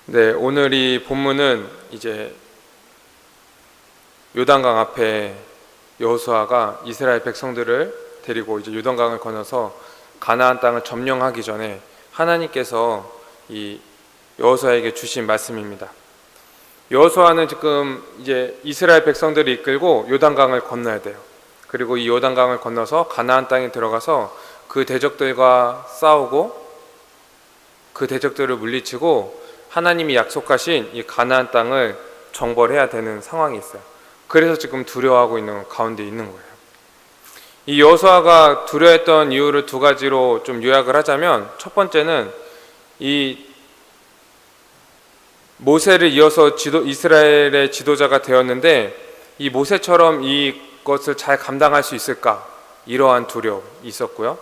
네, 오늘 이 본문은 이제 요단강 앞에 여호수아가 이스라엘 백성들을 데리고 이제 요단강을 건너서 가나안 땅을 점령하기 전에 하나님께서 이 여호수아에게 주신 말씀입니다. 여호수아는 지금 이제 이스라엘 백성들을 이끌고 요단강을 건너야 돼요. 그리고 이 요단강을 건너서 가나안 땅에 들어가서 그 대적들과 싸우고 그 대적들을 물리치고 하나님이 약속하신 이 가나안 땅을 정벌해야 되는 상황이 있어요. 그래서 지금 두려워하고 있는 가운데 있는 거예요. 이 여호수아가 두려워했던 이유를 두 가지로 좀 요약을 하자면, 첫 번째는 이 모세를 이어서 이스라엘의 지도자가 되었는데 이 모세처럼 이것을 잘 감당할 수 있을까, 이러한 두려움이 있었고요.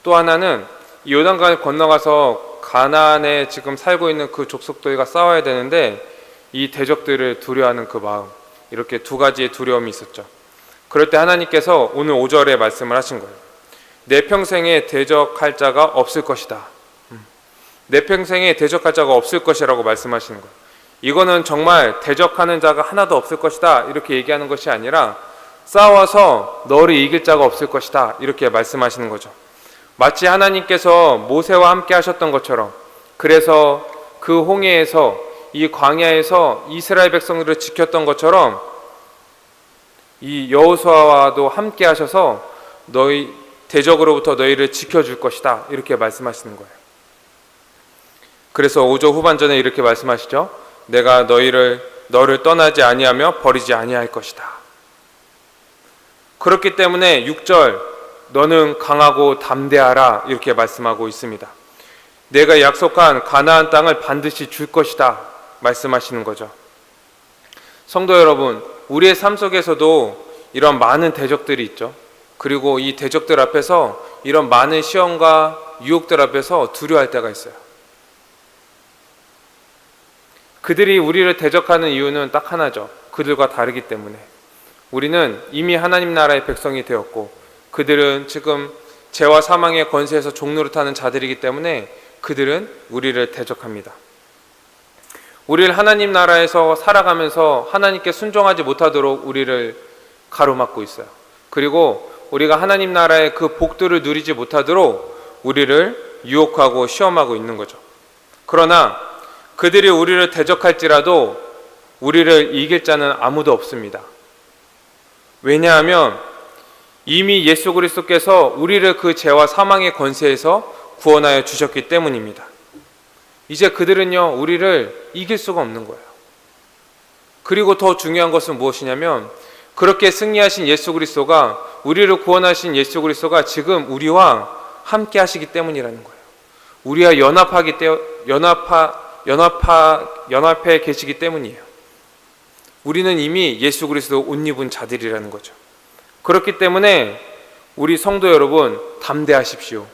또 하나는 이 요단강을 건너가서 가나안에 지금 살고 있는 그 족속들과 싸워야 되는데 이 대적들을 두려워하는 그 마음, 이렇게 두 가지의 두려움이 있었죠. 그럴 때 하나님께서 오늘 5절에 말씀을 하신 거예요. 내 평생에 대적할 자가 없을 것이다. 내 평생에 대적할 자가 없을 것이라고 말씀하시는 거예요. 이거는 정말 대적하는 자가 하나도 없을 것이다 이렇게 얘기하는 것이 아니라 싸워서 너를 이길 자가 없을 것이다 이렇게 말씀하시는 거죠. 마치 하나님께서 모세와 함께 하셨던 것처럼, 그래서 그 홍해에서 이 광야에서 이스라엘 백성들을 지켰던 것처럼 이 여호수아와도 함께 하셔서 너희 대적으로부터 너희를 지켜줄 것이다 이렇게 말씀하시는 거예요. 그래서 5절 후반전에 이렇게 말씀하시죠. 내가 너를 떠나지 아니하며 버리지 아니할 것이다. 그렇기 때문에 6절 너는 강하고 담대하라 이렇게 말씀하고 있습니다. 내가 약속한 가나안 땅을 반드시 줄 것이다 말씀하시는 거죠. 성도 여러분, 우리의 삶 속에서도 이런 많은 대적들이 있죠. 그리고 이 대적들 앞에서, 이런 많은 시험과 유혹들 앞에서 두려워할 때가 있어요. 그들이 우리를 대적하는 이유는 딱 하나죠. 그들과 다르기 때문에. 우리는 이미 하나님 나라의 백성이 되었고 그들은 지금 죄와 사망의 권세에서 종노릇하는 자들이기 때문에 그들은 우리를 대적합니다. 우리를 하나님 나라에서 살아가면서 하나님께 순종하지 못하도록 우리를 가로막고 있어요. 그리고 우리가 하나님 나라의 그 복들을 누리지 못하도록 우리를 유혹하고 시험하고 있는 거죠. 그러나 그들이 우리를 대적할지라도 우리를 이길 자는 아무도 없습니다. 왜냐하면 이미 예수 그리스도께서 우리를 그 죄와 사망의 권세에서 구원하여 주셨기 때문입니다. 이제 그들은요, 우리를 이길 수가 없는 거예요. 그리고 더 중요한 것은 무엇이냐면, 그렇게 승리하신 예수 그리스도가, 우리를 구원하신 예수 그리스도가 지금 우리와 함께 하시기 때문이라는 거예요. 우리와 연합해 계시기 때문이에요. 우리는 이미 예수 그리스도 옷 입은 자들이라는 거죠. 그렇기 때문에 우리 성도 여러분, 담대하십시오.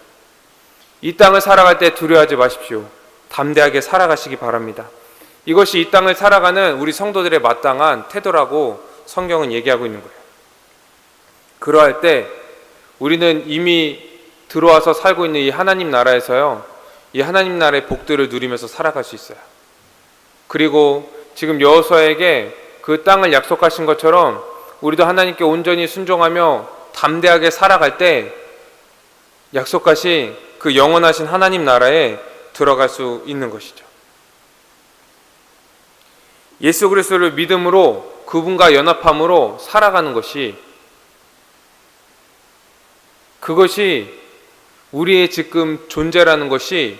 이 땅을 살아갈 때 두려워하지 마십시오. 담대하게 살아가시기 바랍니다. 이것이 이 땅을 살아가는 우리 성도들의 마땅한 태도라고 성경은 얘기하고 있는 거예요. 그러할 때 우리는 이미 들어와서 살고 있는 이 하나님 나라에서요, 이 하나님 나라의 복들을 누리면서 살아갈 수 있어요. 그리고 지금 여호수아에게 그 땅을 약속하신 것처럼 우리도 하나님께 온전히 순종하며 담대하게 살아갈 때 약속하신 그 영원하신 하나님 나라에 들어갈 수 있는 것이죠. 예수 그리스도를 믿음으로, 그분과 연합함으로 살아가는 것이, 그것이 우리의 지금 존재라는 것이,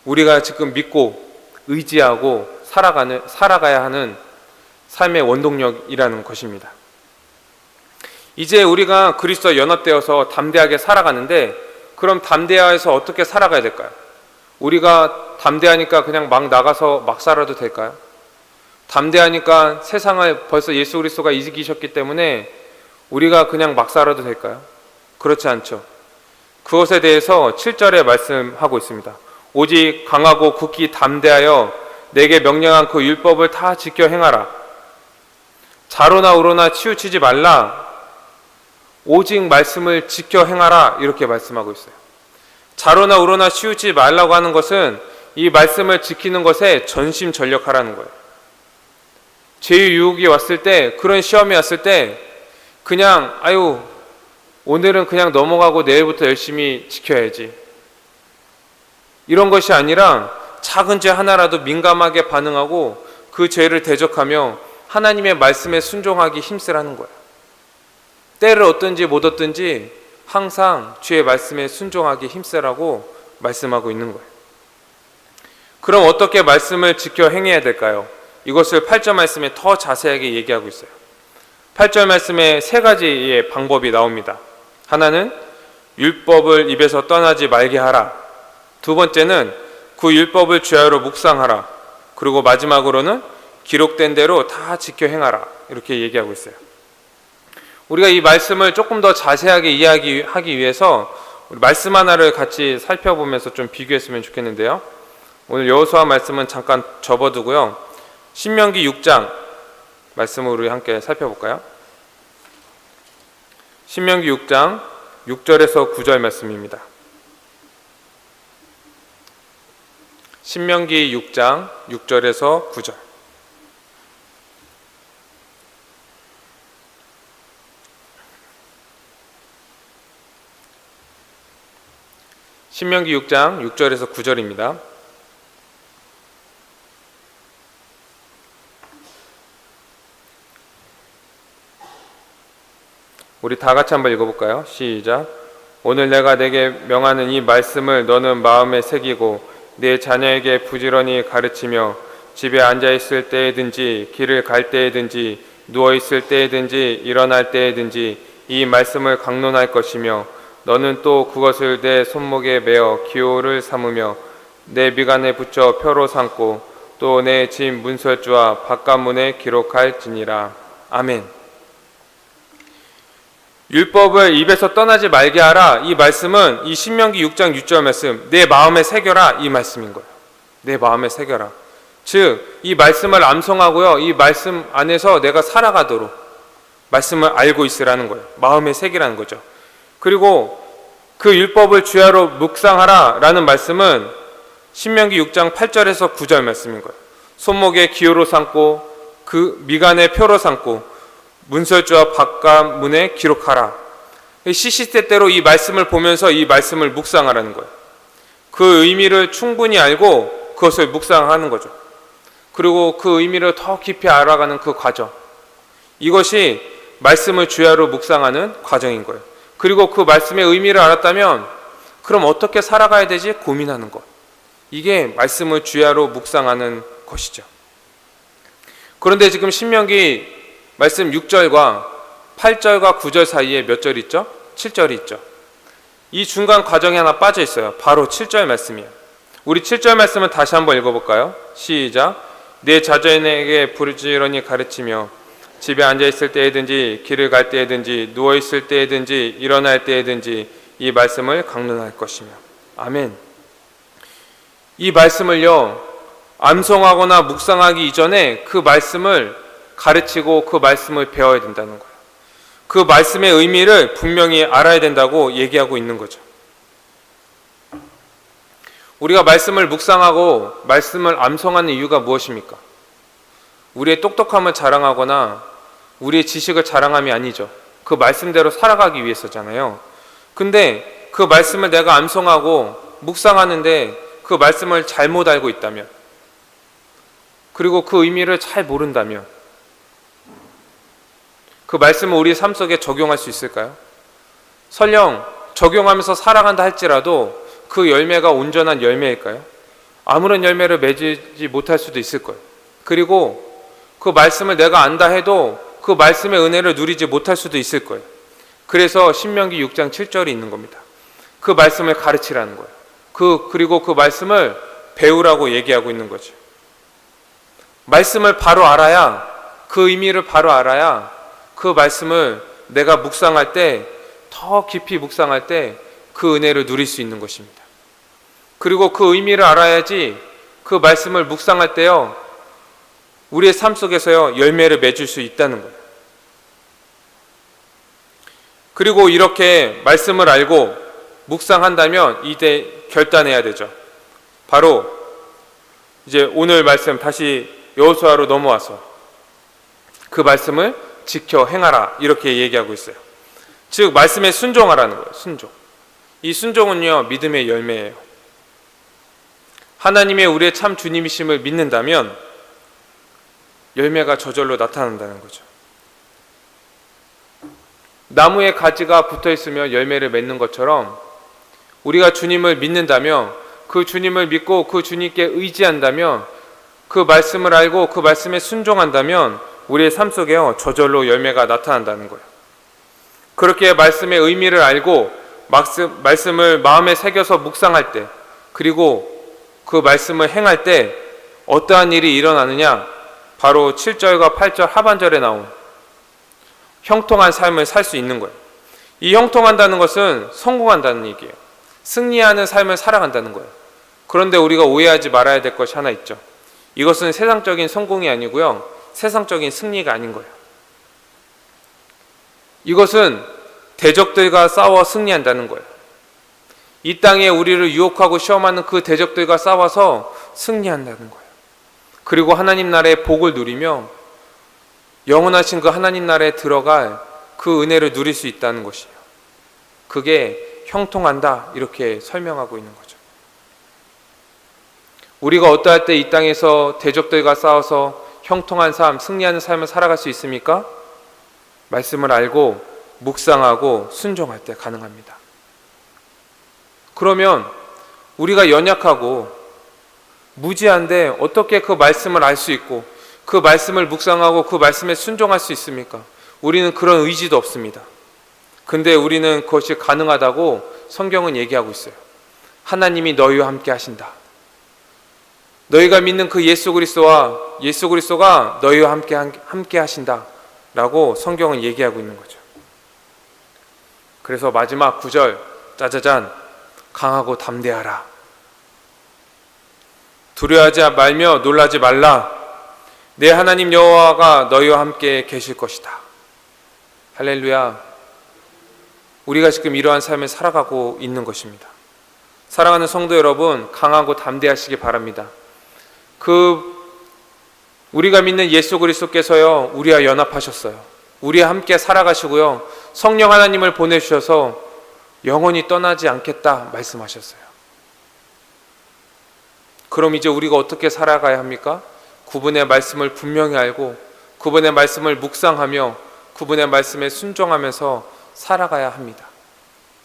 우리가 지금 믿고 의지하고 살아가야 하는 삶의 원동력이라는 것입니다. 이제 우리가 그리스도와 연합되어서 담대하게 살아가는데, 그럼 담대해서 어떻게 살아가야 될까요? 우리가 담대하니까 그냥 막 나가서 막 살아도 될까요? 담대하니까 세상을 벌써 예수 그리스도가 이기셨기 때문에 우리가 그냥 막 살아도 될까요? 그렇지 않죠. 그것에 대해서 7절에 말씀하고 있습니다. 오직 강하고 굳게 담대하여 내게 명령한 그 율법을 다 지켜 행하라. 좌로나 우로나 치우치지 말라. 오직 말씀을 지켜 행하라. 이렇게 말씀하고 있어요. 좌로나 우로나 치우치지 말라고 하는 것은 이 말씀을 지키는 것에 전심전력하라는 거예요. 죄의 유혹이 왔을 때, 그런 시험이 왔을 때 그냥 오늘은 그냥 넘어가고 내일부터 열심히 지켜야지, 이런 것이 아니라 작은 죄 하나라도 민감하게 반응하고 그 죄를 대적하며 하나님의 말씀에 순종하기 힘쓰라는 거예요. 때를 얻든지 못 얻든지 항상 주의 말씀에 순종하기 힘쓰라고 말씀하고 있는 거예요. 그럼 어떻게 말씀을 지켜 행해야 될까요? 이것을 8절 말씀에 더 자세하게 얘기하고 있어요. 8절 말씀에 세 가지의 방법이 나옵니다. 하나는 율법을 입에서 떠나지 말게 하라. 두 번째는 그 율법을 주야로 묵상하라. 그리고 마지막으로는 기록된 대로 다 지켜 행하라. 이렇게 얘기하고 있어요. 우리가 이 말씀을 조금 더 자세하게 이야기하기 위해서 말씀 하나를 같이 살펴보면서 좀 비교했으면 좋겠는데요. 오늘 여호수아 말씀은 잠깐 접어두고요. 신명기 6장 말씀을 우리 함께 살펴볼까요? 신명기 6장 6절에서 9절 말씀입니다. 신명기 6장 6절에서 9절. 신명기 6장 6절에서 9절입니다. 우리 다 같이 한번 읽어볼까요? 시작. 오늘 내가 내게 명하는 이 말씀을 너는 마음에 새기고 네 자녀에게 부지런히 가르치며 집에 앉아있을 때에든지 길을 갈 때에든지 누워있을 때에든지 일어날 때에든지 이 말씀을 강론할 것이며 너는 또 그것을 내 손목에 매어 기호를 삼으며 내 미간에 붙여 표로 삼고 또 내 집 문설주와 바깥문에 기록할지니라. 아멘. 율법을 입에서 떠나지 말게 하라. 이 말씀은 이 신명기 6장 6절 말씀, 내 마음에 새겨라, 이 말씀인 거예요. 내 마음에 새겨라. 즉, 이 말씀을 암송하고요, 이 말씀 안에서 내가 살아가도록 말씀을 알고 있으라는 거예요. 마음에 새기라는 거죠. 그리고 그 율법을 주야로 묵상하라 라는 말씀은 신명기 6장 8절에서 9절 말씀인 거예요. 손목에 기호로 삼고 그 미간에 표로 삼고 문설주와 바깥문에 기록하라. 시시때때로 이 말씀을 보면서 이 말씀을 묵상하라는 거예요. 그 의미를 충분히 알고 그것을 묵상하는 거죠. 그리고 그 의미를 더 깊이 알아가는 그 과정, 이것이 말씀을 주야로 묵상하는 과정인 거예요. 그리고 그 말씀의 의미를 알았다면 그럼 어떻게 살아가야 되지? 고민하는 것. 이게 말씀을 주야로 묵상하는 것이죠. 그런데 지금 신명기 말씀 6절과 8절과 9절 사이에 몇 절 있죠? 7절이 있죠. 이 중간 과정이 하나 빠져 있어요. 바로 7절 말씀이에요. 우리 7절 말씀을 다시 한번 읽어볼까요? 시작. 내 자녀에게 부지런히 가르치며 집에 앉아있을 때에든지 길을 갈 때에든지 누워있을 때에든지 일어날 때에든지 이 말씀을 강론할 것이며. 아멘. 이 말씀을요, 암송하거나 묵상하기 이전에 그 말씀을 가르치고 그 말씀을 배워야 된다는 거예요. 그 말씀의 의미를 분명히 알아야 된다고 얘기하고 있는 거죠. 우리가 말씀을 묵상하고 말씀을 암송하는 이유가 무엇입니까? 우리의 똑똑함을 자랑하거나 우리의 지식을 자랑함이 아니죠. 그 말씀대로 살아가기 위해서잖아요. 근데 그 말씀을 내가 암송하고 묵상하는데 그 말씀을 잘못 알고 있다면, 그리고 그 의미를 잘 모른다면 그 말씀을 우리 삶 속에 적용할 수 있을까요? 설령 적용하면서 살아간다 할지라도 그 열매가 온전한 열매일까요? 아무런 열매를 맺지 못할 수도 있을 거예요. 그리고 그 말씀을 내가 안다 해도 그 말씀의 은혜를 누리지 못할 수도 있을 거예요. 그래서 신명기 6장 7절이 있는 겁니다. 그 말씀을 가르치라는 거예요. 그리고 그 말씀을 배우라고 얘기하고 있는 거죠. 말씀을 바로 알아야, 그 의미를 바로 알아야 그 말씀을 내가 묵상할 때, 더 깊이 묵상할 때 그 은혜를 누릴 수 있는 것입니다. 그리고 그 의미를 알아야지 그 말씀을 묵상할 때요, 우리의 삶 속에서요, 열매를 맺을 수 있다는 거예요. 그리고 이렇게 말씀을 알고 묵상한다면 이제 결단해야 되죠. 바로 이제 오늘 말씀 다시 여호수아로 넘어와서 그 말씀을 지켜 행하라 이렇게 얘기하고 있어요. 즉 말씀에 순종하라는 거예요. 순종. 이 순종은요 믿음의 열매예요. 하나님의 우리의 참 주님이심을 믿는다면 열매가 저절로 나타난다는 거죠. 나무에 가지가 붙어 있으면 열매를 맺는 것처럼 우리가 주님을 믿는다면, 그 주님을 믿고 그 주님께 의지한다면, 그 말씀을 알고 그 말씀에 순종한다면 우리의 삶 속에요 저절로 열매가 나타난다는 거예요. 그렇게 말씀의 의미를 알고 말씀을 마음에 새겨서 묵상할 때, 그리고 그 말씀을 행할 때 어떠한 일이 일어나느냐, 바로 7절과 8절 하반절에 나온 형통한 삶을 살 수 있는 거예요. 이 형통한다는 것은 성공한다는 얘기예요. 승리하는 삶을 살아간다는 거예요. 그런데 우리가 오해하지 말아야 될 것이 하나 있죠. 이것은 세상적인 성공이 아니고요, 세상적인 승리가 아닌 거예요. 이것은 대적들과 싸워 승리한다는 거예요. 이 땅에 우리를 유혹하고 시험하는 그 대적들과 싸워서 승리한다는 거예요. 그리고 하나님 나라의 복을 누리며 영원하신 그 하나님 나라에 들어갈 그 은혜를 누릴 수 있다는 것이에요. 그게 형통한다 이렇게 설명하고 있는 거죠. 우리가 어떠할 때 이 땅에서 대적들과 싸워서 형통한 삶, 승리하는 삶을 살아갈 수 있습니까? 말씀을 알고 묵상하고 순종할 때 가능합니다. 그러면 우리가 연약하고 무지한데 어떻게 그 말씀을 알 수 있고 그 말씀을 묵상하고 그 말씀에 순종할 수 있습니까? 우리는 그런 의지도 없습니다. 근데 우리는 그것이 가능하다고 성경은 얘기하고 있어요. 하나님이 너희와 함께 하신다. 너희가 믿는 그 예수 그리스도가 너희와 함께 하신다 라고 성경은 얘기하고 있는 거죠. 그래서 마지막 9절 짜자잔, 강하고 담대하라. 두려워하지 말며 놀라지 말라. 내 하나님 여호와가 너희와 함께 계실 것이다. 할렐루야. 우리가 지금 이러한 삶을 살아가고 있는 것입니다. 사랑하는 성도 여러분, 강하고 담대하시기 바랍니다. 우리가 믿는 예수 그리스도께서요 우리와 연합하셨어요. 우리와 함께 살아가시고요, 성령 하나님을 보내주셔서 영원히 떠나지 않겠다 말씀하셨어요. 그럼 이제 우리가 어떻게 살아가야 합니까? 그분의 말씀을 분명히 알고 그분의 말씀을 묵상하며 그분의 말씀에 순종하면서 살아가야 합니다.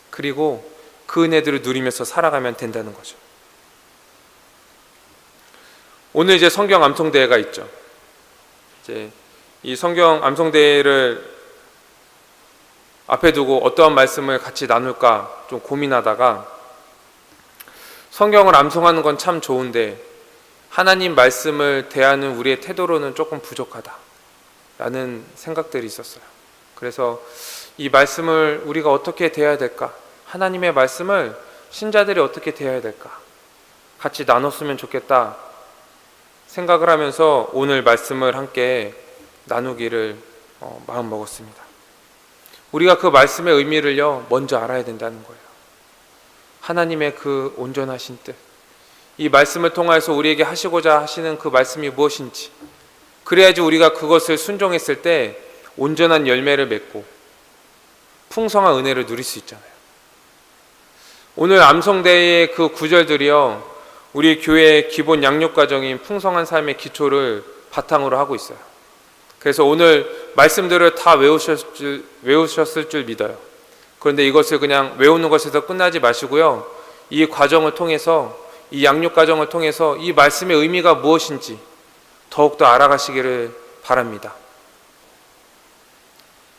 그리고 그 은혜들을 누리면서 살아가면 된다는 거죠. 오늘 이제 성경 암송대회가 있죠. 이제 이 성경 암송대회를 앞에 두고 어떠한 말씀을 같이 나눌까 좀 고민하다가, 성경을 암송하는 건 참 좋은데 하나님 말씀을 대하는 우리의 태도로는 조금 부족하다라는 생각들이 있었어요. 그래서 이 말씀을 우리가 어떻게 대해야 될까? 하나님의 말씀을 신자들이 어떻게 대해야 될까? 같이 나눴으면 좋겠다 생각을 하면서 오늘 말씀을 함께 나누기를 마음 먹었습니다. 우리가 그 말씀의 의미를요 먼저 알아야 된다는 거예요. 하나님의 그 온전하신 뜻, 이 말씀을 통해서 우리에게 하시고자 하시는 그 말씀이 무엇인지, 그래야지 우리가 그것을 순종했을 때 온전한 열매를 맺고 풍성한 은혜를 누릴 수 있잖아요. 오늘 암송대의 그 구절들이요 우리 교회의 기본 양육과정인 풍성한 삶의 기초를 바탕으로 하고 있어요. 그래서 오늘 말씀들을 다 외우셨을 줄 믿어요. 그런데 이것을 그냥 외우는 것에서 끝나지 마시고요, 이 과정을 통해서, 이 양육과정을 통해서 이 말씀의 의미가 무엇인지 더욱더 알아가시기를 바랍니다.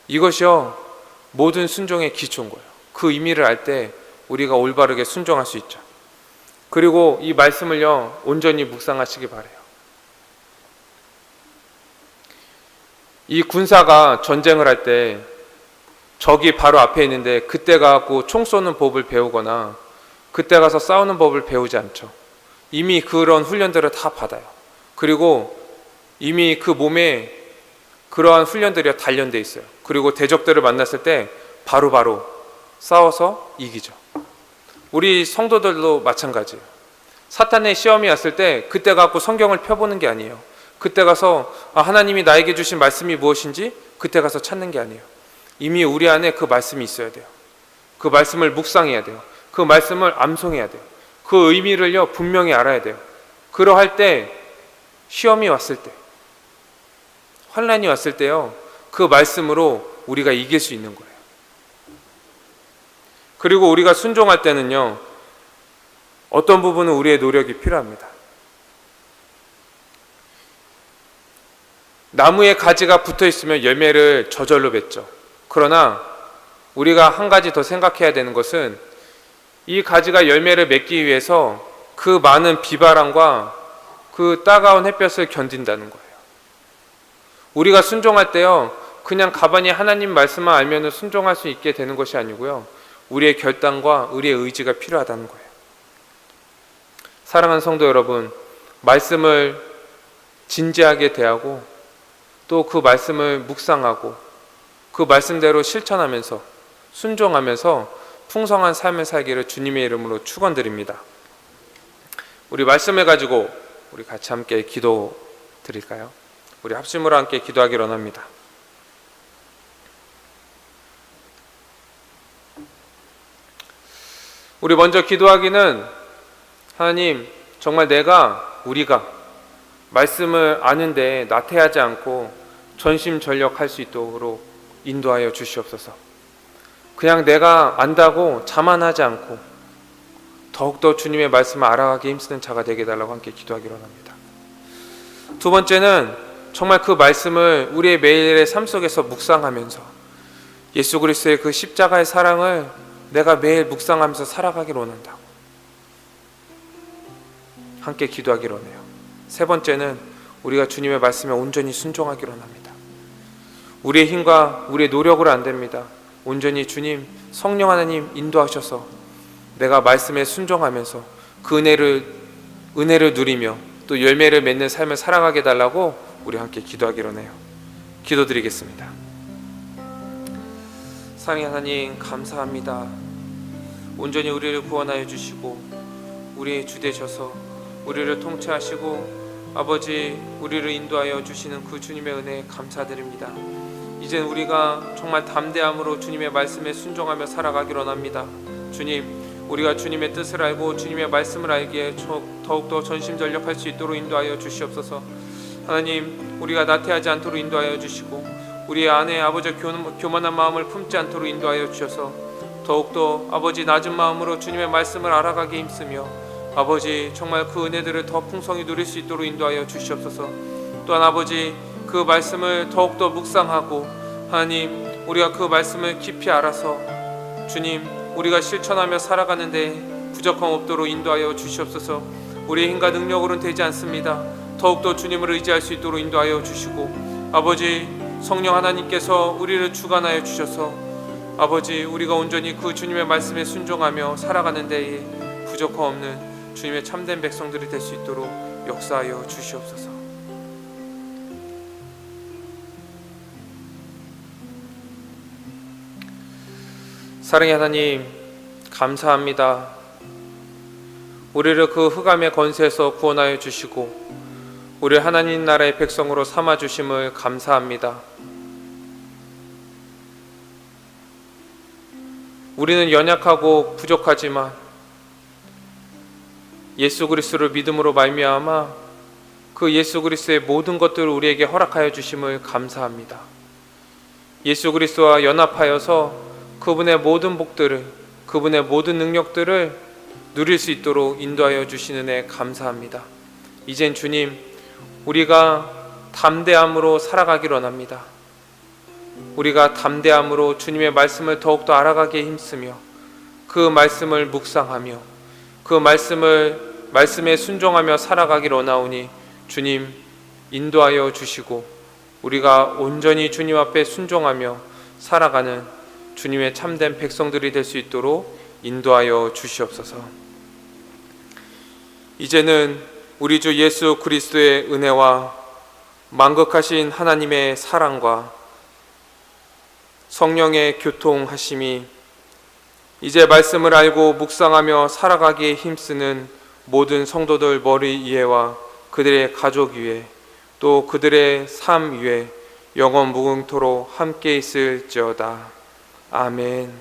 이것이요 모든 순종의 기초인 거예요. 그 의미를 알 때 우리가 올바르게 순종할 수 있죠. 그리고 이 말씀을요 온전히 묵상하시기 바라요. 이 군사가 전쟁을 할 때 적이 바로 앞에 있는데 그때 가고 총 쏘는 법을 배우거나 그때 가서 싸우는 법을 배우지 않죠. 이미 그런 훈련들을 다 받아요. 그리고 이미 그 몸에 그러한 훈련들이 단련돼 있어요. 그리고 대적들을 만났을 때 바로바로 싸워서 이기죠. 우리 성도들도 마찬가지예요. 사탄의 시험이 왔을 때 그때 갖고 성경을 펴보는 게 아니에요. 그때 가서 하나님이 나에게 주신 말씀이 무엇인지 그때 가서 찾는 게 아니에요. 이미 우리 안에 그 말씀이 있어야 돼요. 그 말씀을 묵상해야 돼요. 그 말씀을 암송해야 돼요. 그 의미를요 분명히 알아야 돼요. 그러할 때 시험이 왔을 때, 환난이 왔을 때요, 그 말씀으로 우리가 이길 수 있는 거예요. 그리고 우리가 순종할 때는요, 어떤 부분은 우리의 노력이 필요합니다. 나무에 가지가 붙어 있으면 열매를 저절로 맺죠. 그러나 우리가 한 가지 더 생각해야 되는 것은 이 가지가 열매를 맺기 위해서 그 많은 비바람과 그 따가운 햇볕을 견딘다는 거예요. 우리가 순종할 때요, 그냥 가만히 하나님 말씀만 알면 순종할 수 있게 되는 것이 아니고요, 우리의 결단과 우리의 의지가 필요하다는 거예요. 사랑하는 성도 여러분, 말씀을 진지하게 대하고 또 그 말씀을 묵상하고 그 말씀대로 실천하면서 순종하면서 풍성한 삶을 살기를 주님의 이름으로 축원드립니다. 우리 말씀을 가지고 우리 같이 함께 기도 드릴까요? 우리 합심으로 함께 기도하기를 원합니다. 우리 먼저 기도하기는, 하나님, 정말 우리가 말씀을 아는데 나태하지 않고 전심전력할 수 있도록 인도하여 주시옵소서. 그냥 내가 안다고 자만하지 않고 더욱더 주님의 말씀을 알아가기 힘쓰는 자가 되게 해달라고 함께 기도하기로 합니다. 두 번째는 정말 그 말씀을 우리의 매일의 삶 속에서 묵상하면서 예수 그리스도의 그 십자가의 사랑을 내가 매일 묵상하면서 살아가기를 원한다고 함께 기도하기로 하네요. 세 번째는 우리가 주님의 말씀에 온전히 순종하기로 합니다. 우리의 힘과 우리의 노력으로 안 됩니다. 온전히 주님, 성령 하나님 인도하셔서 내가 말씀에 순종하면서 그 은혜를 누리며 또 열매를 맺는 삶을 살아가게 해달라고 우리 함께 기도하기로 해요. 기도드리겠습니다. 사랑의 하나님, 감사합니다. 온전히 우리를 구원하여 주시고 우리의 주 되셔서 우리를 통치하시고 아버지 우리를 인도하여 주시는 그 주님의 은혜에 감사드립니다. 이젠 우리가 정말 담대함으로 주님의 말씀에 순종하며 살아가기로 합니다. 주님, 우리가 주님의 뜻을 알고 주님의 말씀을 알기에 더욱더 전심전력할 수 있도록 인도하여 주시옵소서. 하나님, 우리가 나태하지 않도록 인도하여 주시고 우리 안에 아버지 교만한 마음을 품지 않도록 인도하여 주셔서 더욱더 아버지 낮은 마음으로 주님의 말씀을 알아가기 힘쓰며 아버지 정말 그 은혜들을 더 풍성히 누릴 수 있도록 인도하여 주시옵소서. 또한 아버지 그 말씀을 더욱더 묵상하고 하나님 우리가 그 말씀을 깊이 알아서 주님 우리가 실천하며 살아가는데 부족함 없도록 인도하여 주시옵소서. 우리의 힘과 능력으로는 되지 않습니다. 더욱더 주님을 의지할 수 있도록 인도하여 주시고 아버지 성령 하나님께서 우리를 주관하여 주셔서 아버지 우리가 온전히 그 주님의 말씀에 순종하며 살아가는 데에 부족함 없는 주님의 참된 백성들이 될 수 있도록 역사하여 주시옵소서. 사랑의 하나님, 감사합니다. 우리를 그 흑암의 권세에서 구원하여 주시고 우리 하나님 나라의 백성으로 삼아 주심을 감사합니다. 우리는 연약하고 부족하지만 예수 그리스도를 믿음으로 말미암아 그 예수 그리스도의 모든 것들을 우리에게 허락하여 주심을 감사합니다. 예수 그리스도와 연합하여서 그분의 모든 복들을, 그분의 모든 능력들을 누릴 수 있도록 인도하여 주시는 애 감사합니다. 이젠 주님, 우리가 담대함으로 살아가기를 원합니다. 우리가 담대함으로 주님의 말씀을 더욱더 알아가기에 힘쓰며 그 말씀을 묵상하며 그 말씀에 순종하며 살아가기를 원하오니 주님 인도하여 주시고 우리가 온전히 주님 앞에 순종하며 살아가는 주님의 참된 백성들이 될 수 있도록 인도하여 주시옵소서. 이제는 우리 주 예수 그리스도의 은혜와 만극하신 하나님의 사랑과 성령의 교통하심이 이제 말씀을 알고 묵상하며 살아가기에 힘쓰는 모든 성도들 머리 위에와 그들의 가족 위에 또 그들의 삶 위에 영원 무궁토록 함께 있을지어다. 아멘.